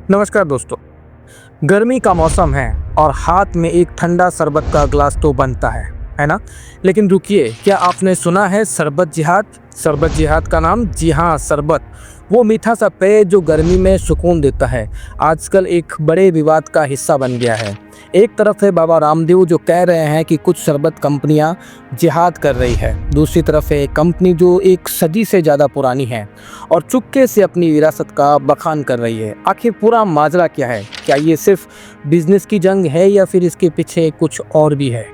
नमस्कार दोस्तों। गर्मी का मौसम है और हाथ में एक ठंडा शरबत का ग्लास तो बनता है ना। लेकिन रुकिए, क्या आपने सुना है शरबत जिहाद? शरबत जिहाद का नाम, जी हाँ, शरबत, वो मीठा सा पेय जो गर्मी में सुकून देता है, आजकल एक बड़े विवाद का हिस्सा बन गया है। एक तरफ है बाबा रामदेव जो कह रहे हैं कि कुछ शरबत कंपनियां जिहाद कर रही है, दूसरी तरफ है कंपनी जो एक सदी से ज़्यादा पुरानी है और चुपके से अपनी विरासत का बखान कर रही है। आखिर पूरा माजरा क्या है? क्या ये सिर्फ बिजनेस की जंग है या फिर इसके पीछे कुछ और भी है?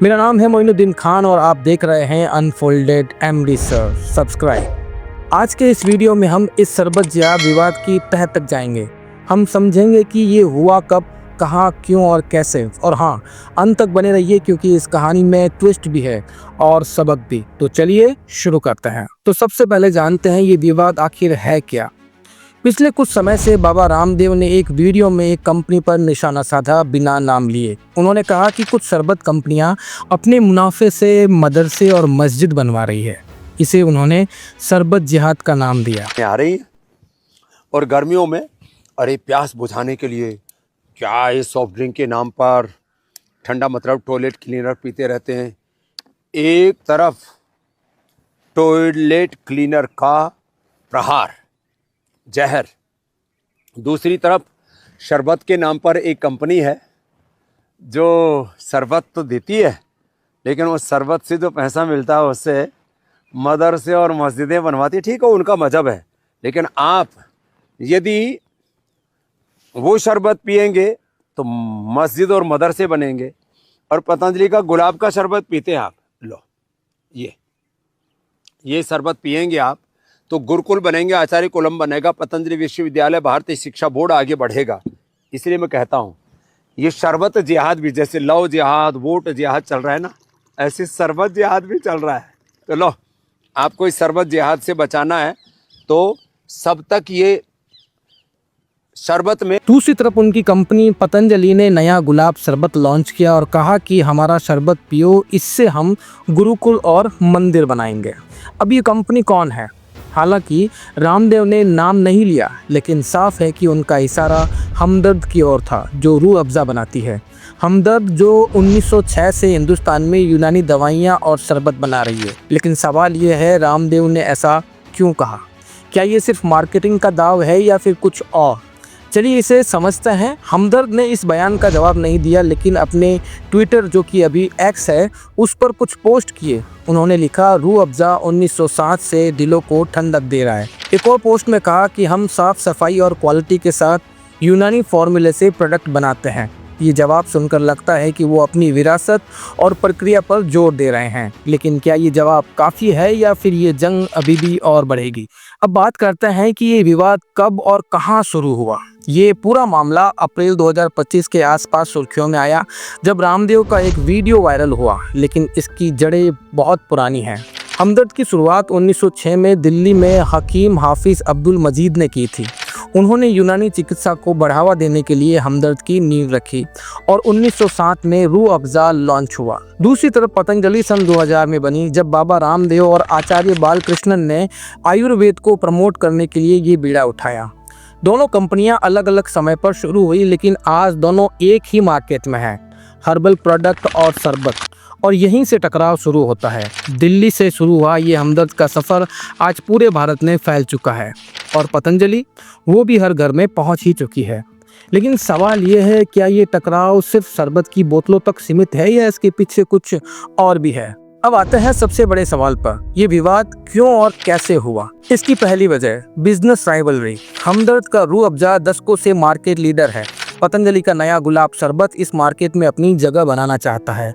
मेरा नाम है मोइनुद्दीन खान और आप देख रहे हैं अनफोल्डेड एमडी सर। सब्सक्राइब। आज के इस वीडियो में हम इस शरबत जिहाद विवाद की तह तक जाएंगे। हम समझेंगे कि ये हुआ कब, कहाँ, क्यों और कैसे। और हाँ, अंत तक बने रहिए क्योंकि इस कहानी में ट्विस्ट भी है और सबक भी। तो चलिए शुरू करते हैं। तो सबसे पहले जानते हैं ये विवाद आखिर है क्या। पिछले कुछ समय से बाबा रामदेव ने एक वीडियो में एक कंपनी पर निशाना साधा बिना नाम लिए। उन्होंने कहा कि कुछ शरबत कंपनियां अपने मुनाफे से मदरसे और मस्जिद बनवा रही है। इसे उन्होंने शरबत जिहाद का नाम दिया। आ रही है और गर्मियों में अरे प्यास बुझाने के लिए क्या इस सॉफ्ट ड्रिंक के नाम पर ठंडा मतलब टॉयलेट क्लीनर पीते रहते हैं। एक तरफ टॉयलेट क्लीनर का प्रहार, जहर, दूसरी तरफ शरबत के नाम पर एक कंपनी है जो शरबत तो देती है लेकिन उस शरबत से जो पैसा मिलता है उससे मदरसे और मस्जिदें बनवाती। ठीक है, उनका मजहब है, लेकिन आप यदि वो शरबत पिएंगे तो मस्जिद और मदरसे बनेंगे। और पतंजलि का गुलाब का शरबत पीते हैं आप, लो ये शरबत पिएंगे आप तो गुरुकुल बनेंगे, आचार्य कुलम बनेगा, पतंजलि विश्वविद्यालय, भारतीय शिक्षा बोर्ड आगे बढ़ेगा। इसलिए मैं कहता हूँ ये शरबत जिहाद भी, जैसे लव जिहाद, वोट जिहाद चल रहा है ना, ऐसे शरबत जिहाद भी चल रहा है। तो लो, आपको इस शरबत जिहाद से बचाना है तो सब तक ये शरबत में। दूसरी तरफ उनकी कंपनी पतंजलि ने नया गुलाब शरबत लॉन्च किया और कहा कि हमारा शरबत पियो, इससे हम गुरुकुल और मंदिर बनाएंगे। अब ये कंपनी कौन है? हालांकि रामदेव ने नाम नहीं लिया, लेकिन साफ है कि उनका इशारा हमदर्द की ओर था, जो रूह अफ़ज़ा बनाती है। हमदर्द जो 1906 से हिंदुस्तान में यूनानी दवाइयाँ और शरबत बना रही है। लेकिन सवाल ये है, रामदेव ने ऐसा क्यों कहा? क्या ये सिर्फ मार्केटिंग का दाव है या फिर कुछ और? चलिए इसे समझते हैं। हमदर्द ने इस बयान का जवाब नहीं दिया, लेकिन अपने ट्विटर, जो कि अभी एक्स है, उस पर कुछ पोस्ट किए। उन्होंने लिखा, रूह अफ़ज़ा 1960 से दिलों को ठंडक दे रहा है। एक और पोस्ट में कहा कि हम साफ सफाई और क्वालिटी के साथ यूनानी फॉर्मूले से प्रोडक्ट बनाते हैं। ये जवाब सुनकर लगता है कि वो अपनी विरासत और प्रक्रिया पर जोर दे रहे हैं। लेकिन क्या ये जवाब काफ़ी है या फिर ये जंग अभी भी और बढ़ेगी? अब बात करते हैं कि ये विवाद कब और कहां शुरू हुआ। ये पूरा मामला अप्रैल 2025 के आसपास सुर्खियों में आया, जब रामदेव का एक वीडियो वायरल हुआ, लेकिन इसकी जड़ें बहुत पुरानी हैं। हमदर्द की शुरुआत 1906 में दिल्ली में हकीम हाफिज अब्दुल मजीद ने की थी। उन्होंने यूनानी चिकित्सा को बढ़ावा देने के लिए हमदर्द की नींव रखी और 1907 में रूह अफ़ज़ा लॉन्च हुआ। दूसरी तरफ पतंजलि सन 2000 में बनी, जब बाबा रामदेव और आचार्य बालकृष्णन ने आयुर्वेद को प्रमोट करने के लिए ये बीड़ा उठाया। दोनों कंपनियां अलग अलग समय पर शुरू हुई, लेकिन आज दोनों एक ही मार्केट में हैं, हर्बल प्रोडक्ट और शरबत। और यहीं से टकराव शुरू होता है। दिल्ली से शुरू हुआ ये हमदर्द का सफ़र आज पूरे भारत में फैल चुका है और पतंजलि वो भी हर घर में पहुंच ही चुकी है। लेकिन सवाल ये है, क्या ये टकराव सिर्फ शरबत की बोतलों तक सीमित है या इसके पीछे कुछ और भी है? अब आते हैं सबसे बड़े सवाल पर, ये विवाद क्यों और कैसे हुआ। इसकी पहली वजह बिजनेस राइवलरी। हमदर्द का रूह अफ़ज़ा दशकों से मार्केट लीडर है। पतंजलि का नया गुलाब शरबत इस मार्केट में अपनी जगह बनाना चाहता है।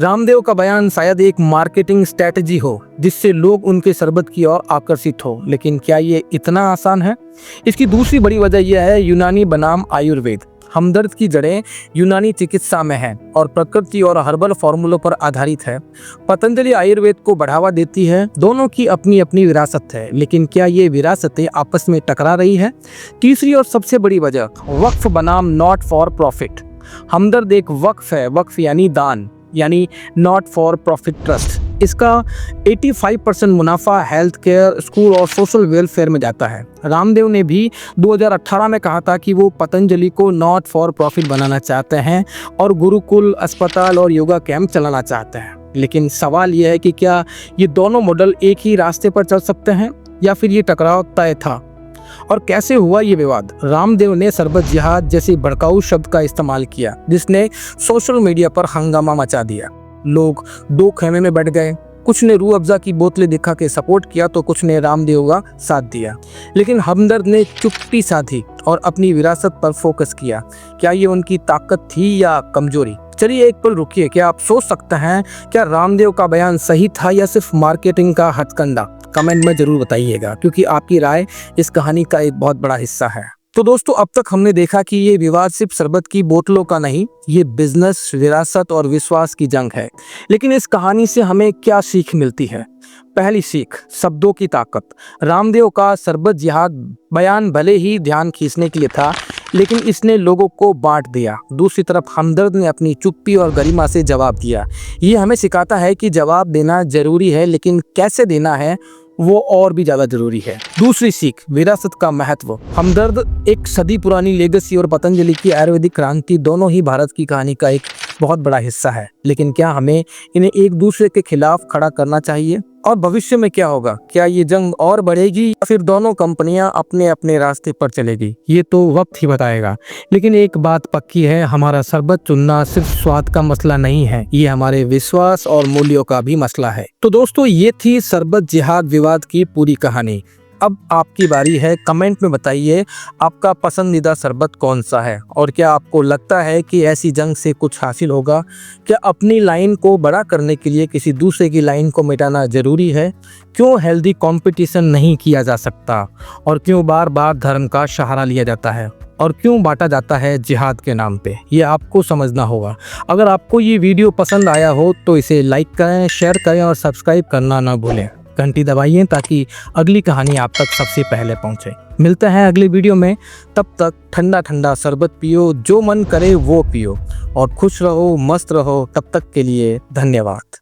रामदेव का बयान शायद एक मार्केटिंग स्ट्रेटजी हो जिससे लोग उनके शरबत की ओर आकर्षित हो, लेकिन क्या ये इतना आसान है? इसकी दूसरी बड़ी वजह यह है, यूनानी बनाम आयुर्वेद। हमदर्द की जड़ें यूनानी चिकित्सा में हैं और प्रकृति और हर्बल फार्मूलों पर आधारित है। पतंजलि आयुर्वेद को बढ़ावा देती है। दोनों की अपनी अपनी विरासत है, लेकिन क्या ये विरासतें आपस में टकरा रही है? तीसरी और सबसे बड़ी वजह, वक्फ बनाम नॉट फॉर प्रॉफिट। हमदर्द एक वक्फ है, वक्फ यानी दान, यानी नॉट फॉर प्रॉफिट ट्रस्ट। इसका 85% मुनाफा हेल्थ केयर, स्कूल और सोशल वेलफेयर में जाता है। रामदेव ने भी 2018 में कहा था कि वो पतंजलि को नॉट फॉर प्रॉफिट बनाना चाहते हैं और गुरुकुल, अस्पताल और योगा कैंप चलाना चाहते हैं। लेकिन सवाल यह है कि क्या ये दोनों मॉडल एक ही रास्ते पर चल सकते हैं या फिर ये टकराव तय था? और कैसे हुआ ये विवाद? रामदेव ने सरबत जिहाद जैसी भड़काऊ शब्द का इस्तेमाल किया जिसने सोशल मीडिया पर हंगामा मचा दिया। लोग दो खेमे में बैठ गए, कुछ ने रूह अफ़ज़ा की बोतलें दिखा के सपोर्ट किया तो कुछ ने रामदेव का साथ दिया। लेकिन हमदर्द ने चुप्पी साधी और अपनी विरासत पर फोकस किया। क्या ये उनकी ताकत थी या कमजोरी? चलिए एक पल रुकिए, क्या आप सोच सकते हैं क्या रामदेव का बयान सही था या सिर्फ मार्केटिंग का हथकंडा? कमेंट में जरूर बताइएगा, क्योंकि आपकी राय इस कहानी का एक बहुत बड़ा हिस्सा है। तो दोस्तों, अब तक हमने देखा कि ये विवाद सिर्फ शरबत की बोतलों का नहीं, ये बिजनेस, विरासत और विश्वास की जंग है। लेकिन इस कहानी से हमें क्या सीख मिलती है? पहली सीख, शब्दों की ताकत। रामदेव का सरबत जिहाद बयान भले ही ध्यान खींचने के लिए था, लेकिन इसने लोगों को बांट दिया। दूसरी तरफ हमदर्द ने अपनी चुप्पी और गरिमा से जवाब दिया। ये हमें सिखाता है कि जवाब देना जरूरी है, लेकिन कैसे देना है वो और भी ज़्यादा जरूरी है। दूसरी सीख, विरासत का महत्व। हमदर्द एक सदी पुरानी लेगेसी और पतंजलि की आयुर्वेदिक क्रांति दोनों ही भारत की कहानी का एक बहुत बड़ा हिस्सा है। लेकिन क्या हमें इन्हें एक दूसरे के खिलाफ खड़ा करना चाहिए? और भविष्य में क्या होगा? क्या ये जंग और बढ़ेगी या फिर दोनों कंपनियां अपने अपने रास्ते पर चलेगी? ये तो वक्त ही बताएगा। लेकिन एक बात पक्की है, हमारा शरबत चुनना सिर्फ स्वाद का मसला नहीं है, ये हमारे विश्वास और मूल्यों का भी मसला है। तो दोस्तों, ये थी सरबत जिहाद विवाद की पूरी कहानी। अब आपकी बारी है, कमेंट में बताइए आपका पसंदीदा शरबत कौन सा है और क्या आपको लगता है कि ऐसी जंग से कुछ हासिल होगा? क्या अपनी लाइन को बड़ा करने के लिए किसी दूसरे की लाइन को मिटाना जरूरी है? क्यों हेल्दी कंपटीशन नहीं किया जा सकता? और क्यों बार बार धर्म का सहारा लिया जाता है? और क्यों बांटा जाता है जिहाद के नाम पे? ये आपको समझना होगा। अगर आपको ये वीडियो पसंद आया हो तो इसे लाइक करें, शेयर करें और सब्सक्राइब करना ना भूलें। घंटी दबाइए ताकि अगली कहानी आप तक सबसे पहले पहुंचे। मिलते हैं अगली वीडियो में, तब तक ठंडा ठंडा शरबत पियो, जो मन करे वो पियो और खुश रहो, मस्त रहो। तब तक के लिए धन्यवाद।